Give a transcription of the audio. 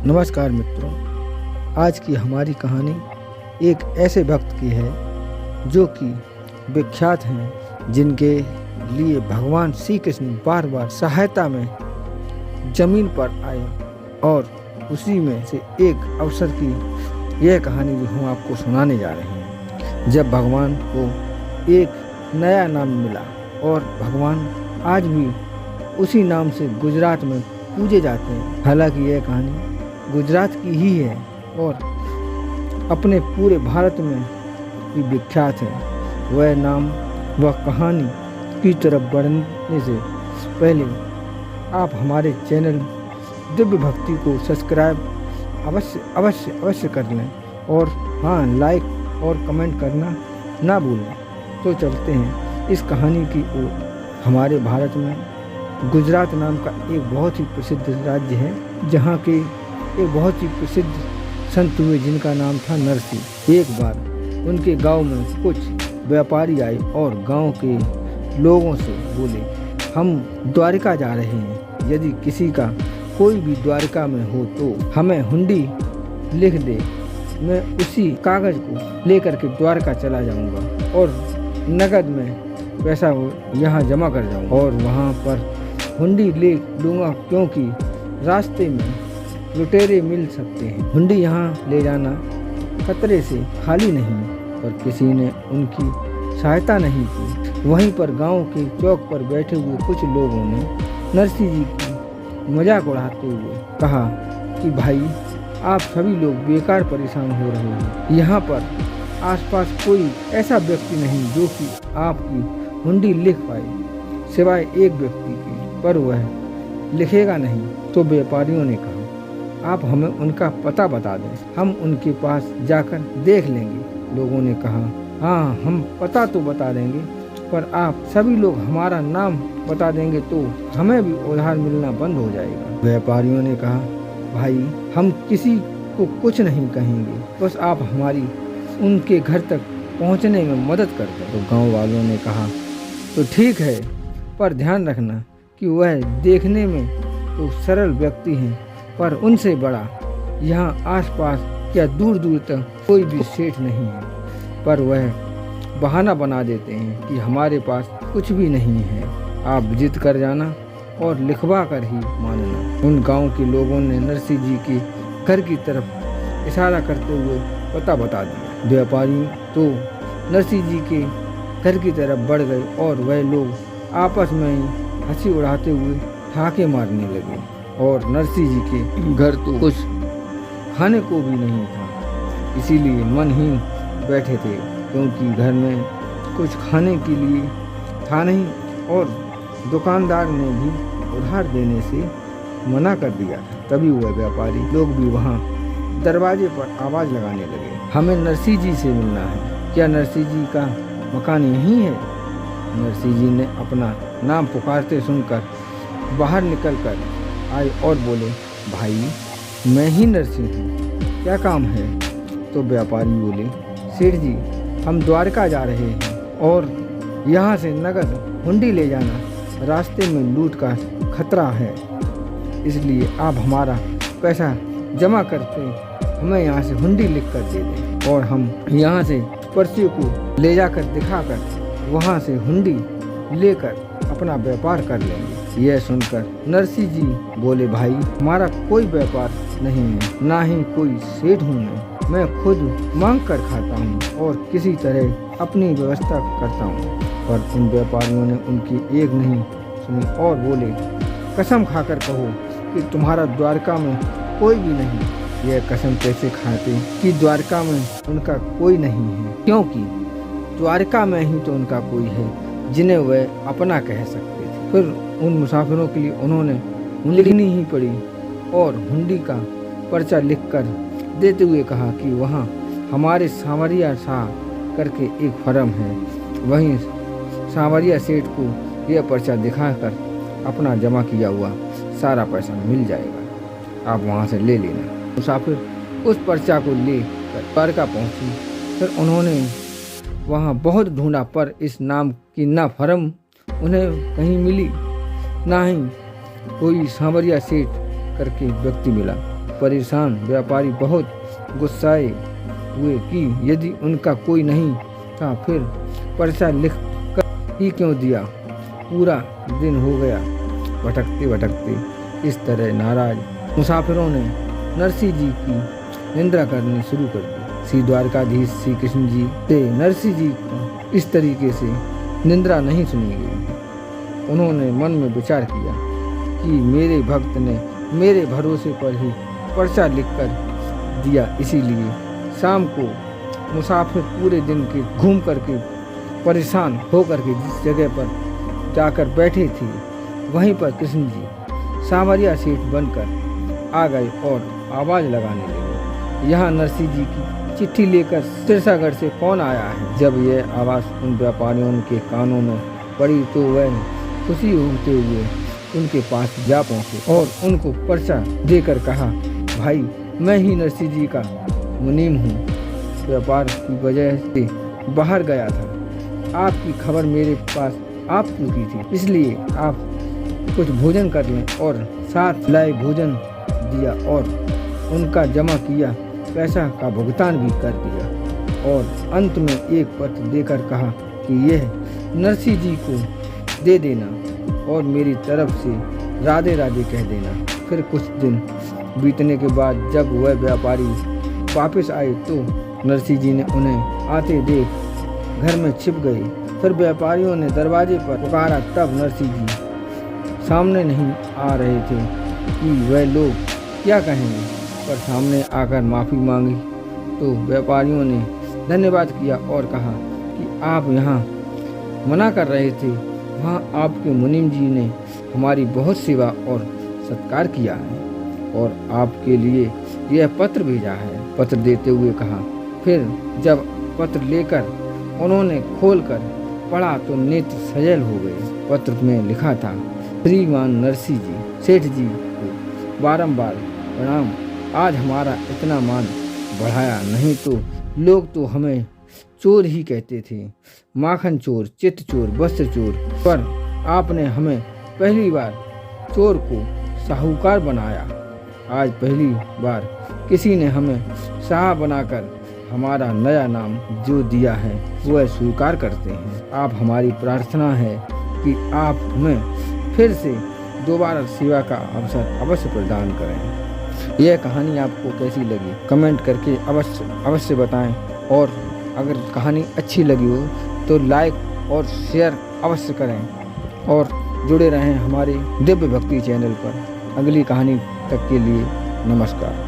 नमस्कार मित्रों, आज की हमारी कहानी एक ऐसे भक्त की है जो कि विख्यात हैं, जिनके लिए भगवान श्री कृष्ण बार बार सहायता में जमीन पर आए और उसी में से एक अवसर की यह कहानी जो हम आपको सुनाने जा रहे हैं। जब भगवान को एक नया नाम मिला और भगवान आज भी उसी नाम से गुजरात में पूजे जाते हैं। हालांकि यह कहानी गुजरात की ही है और अपने पूरे भारत में भी विख्यात है। वह नाम वह कहानी की तरफ बढ़ने से पहले आप हमारे चैनल दिव्य भक्ति को सब्सक्राइब अवश्य कर लें और हाँ, लाइक और कमेंट करना ना भूलें। तो चलते हैं इस कहानी की ओर। हमारे भारत में गुजरात नाम का एक बहुत ही प्रसिद्ध राज्य है, जहाँ के एक बहुत ही प्रसिद्ध संत हुए जिनका नाम था नरसिंह। एक बार उनके गांव में कुछ व्यापारी आए और गांव के लोगों से बोले, हम द्वारका जा रहे हैं, यदि किसी का कोई भी द्वारका में हो तो हमें हुंडी लिख दे, मैं उसी कागज को लेकर के द्वारका चला जाऊंगा और नकद में पैसा यहाँ जमा कर जाऊंगा और वहाँ पर हुंडी ले लूँगा, क्योंकि रास्ते में लुटेरे मिल सकते हैं। हुंडी यहाँ ले जाना खतरे से खाली नहीं, पर किसी ने उनकी सहायता नहीं की। वहीं पर गांव के चौक पर बैठे हुए कुछ लोगों ने नरसिंह जी की मजाक उड़ाते हुए कहा कि भाई, आप सभी लोग बेकार परेशान हो रहे हैं। यहाँ पर आसपास कोई ऐसा व्यक्ति नहीं जो कि आपकी हुंडी लिख पाए, सिवाय एक व्यक्ति के, पर वह लिखेगा नहीं। तो व्यापारियों ने कहा, आप हमें उनका पता बता दें, हम उनके पास जाकर देख लेंगे। लोगों ने कहा, हाँ, हम पता तो बता देंगे, पर आप सभी लोग हमारा नाम बता देंगे तो हमें भी उधार मिलना बंद हो जाएगा। व्यापारियों ने कहा, भाई, हम किसी को कुछ नहीं कहेंगे, बस आप हमारी उनके घर तक पहुंचने में मदद कर दें। तो गाँव वालों ने कहा, तो ठीक है, पर ध्यान रखना कि वह देखने में तो सरल व्यक्ति हैं, पर उनसे बड़ा यहाँ आसपास या दूर दूर तक कोई भी सेठ नहीं है, पर वह बहाना बना देते हैं कि हमारे पास कुछ भी नहीं है, आप जिद कर जाना और लिखवा कर ही मानना। उन गांव के लोगों ने नरसिंह जी के घर की तरफ इशारा करते हुए पता बता दिया। व्यापारी तो नरसिंह जी के घर की तरफ बढ़ गए और वह लोग आपस में ही हंसी उड़ाते हुए ठाके मारने लगे। और नरसिंह जी के घर तो कुछ खाने को भी नहीं था, इसीलिए मनहीन बैठे थे, क्योंकि घर में कुछ खाने के लिए था नहीं और दुकानदार ने भी उधार देने से मना कर दिया था। तभी वह व्यापारी लोग भी वहाँ दरवाजे पर आवाज़ लगाने लगे, हमें नरसिंह जी से मिलना है, क्या नरसिंह जी का मकान यहीं है? नरसिंह जी ने अपना नाम पुकारते सुनकर बाहर निकल कर आए और बोले, भाई, मैं ही नरसिंह हूँ, क्या काम है? तो व्यापारी बोले, सेठ जी, हम द्वारका जा रहे हैं और यहाँ से नगद हुंडी ले जाना, रास्ते में लूट का खतरा है, इसलिए आप हमारा पैसा जमा करके हमें यहाँ से हुंडी लिख कर दे दें और हम यहाँ से पर्ची को ले जाकर दिखाकर वहाँ से हुंडी लेकर अपना व्यापार कर लेंगे। यह सुनकर नरसिंह जी बोले, भाई, हमारा कोई व्यापार नहीं है, ना ही कोई सेठ हूँ मैं खुद मांग कर खाता हूँ और किसी तरह अपनी व्यवस्था करता हूँ। पर उन व्यापारियों ने उनकी एक नहीं सुनी और बोले, कसम खाकर कहो कि तुम्हारा द्वारका में कोई भी नहीं। यह कसम कैसे खाते कि द्वारका में उनका कोई नहीं है, क्योंकि द्वारका में ही तो उनका कोई है जिन्हें वह अपना कह सकते थे। फिर उन मुसाफिरों के लिए उन्होंने लिखनी ही पड़ी और हुंडी का पर्चा लिखकर देते हुए कहा कि वहाँ हमारे सांवरिया शाह करके एक फर्म है, वहीं सांवरिया सेठ को यह पर्चा दिखाकर अपना जमा किया हुआ सारा पैसा मिल जाएगा, आप वहाँ से ले लेना। मुसाफिर उस पर्चा को लेकर द्वारका पहुँची। फिर उन्होंने वहाँ बहुत ढूंढा, पर इस नाम की ना फर्म उन्हें कहीं मिली, ना ही कोई सांवरिया सेठ करके व्यक्ति मिला। परेशान व्यापारी बहुत गुस्साए हुए कि यदि उनका कोई नहीं था फिर पर्चा लिख कर ही क्यों दिया। पूरा दिन हो गया भटकते भटकते। इस तरह नाराज मुसाफिरों ने नरसिंह जी की निंदा करनी शुरू कर दी। श्री द्वारकाधीश श्री कृष्ण जी से नरसिंह जी को इस तरीके से निंदा नहीं सुनी गई। उन्होंने मन में विचार किया कि मेरे भक्त ने मेरे भरोसे पर ही पर्चा लिखकर दिया, इसीलिए शाम को मुसाफिर पूरे दिन के घूम करके परेशान होकर के जिस जगह पर जाकर बैठे थे वहीं पर कृष्ण जी सामरिया सेठ बनकर आ गए और आवाज़ लगाने लगे, यहाँ नरसिंह जी की चिट्ठी लेकर सिरसागढ़ से कौन आया है। जब यह आवाज़ उन व्यापारियों के कानों में पड़ी तो वह खुशी होते हुए उनके पास जा पहुँचे और उनको पर्चा देकर कहा, भाई मैं ही नरसिंह जी का मुनीम हूँ, व्यापार की वजह से बाहर गया था, आपकी खबर मेरे पास आ चुकी थी, इसलिए आप कुछ भोजन कर लें। और साथ लाए भोजन दिया और उनका जमा किया पैसा का भुगतान भी कर दिया और अंत में एक पत्र देकर कहा कि यह नरसिंह जी को दे देना और मेरी तरफ से राधे राधे कह देना। फिर कुछ दिन बीतने के बाद जब वह व्यापारी वापस आए तो नरसिंह जी ने उन्हें आते देख घर में छिप गए। फिर व्यापारियों ने दरवाजे पर पुकारा, तब नरसिंह जी सामने नहीं आ रहे थे कि वह लोग क्या कहेंगे, पर सामने आकर माफ़ी मांगी तो व्यापारियों ने धन्यवाद किया और कहा कि आप यहाँ मना कर रहे थे, वहाँ आपके मुनीम जी ने हमारी बहुत सेवा और सत्कार किया है और आपके लिए यह पत्र भेजा है। पत्र देते हुए कहा। फिर जब पत्र लेकर उन्होंने खोलकर पढ़ा तो नेत्र सजल हो गए। पत्र में लिखा था, श्रीमान नरसिंह जी, सेठ जी को बारंबार प्रणाम, आज हमारा इतना मान बढ़ाया, नहीं तो लोग तो हमें चोर ही कहते थे, माखन चोर, चित्त चोर, वस्त्र चोर, पर आपने हमें पहली बार चोर को साहूकार बनाया। आज पहली बार किसी ने हमें शाह बनाकर हमारा नया नाम जो दिया है वह स्वीकार करते हैं। आप हमारी प्रार्थना है कि आप हमें फिर से दोबारा सेवा का अवसर अवश्य प्रदान करें। यह कहानी आपको कैसी लगी कमेंट करके अवश्य बताएं और अगर कहानी अच्छी लगी हो तो लाइक और शेयर अवश्य करें और जुड़े रहें हमारे दिव्य भक्ति चैनल पर। अगली कहानी तक के लिए नमस्कार।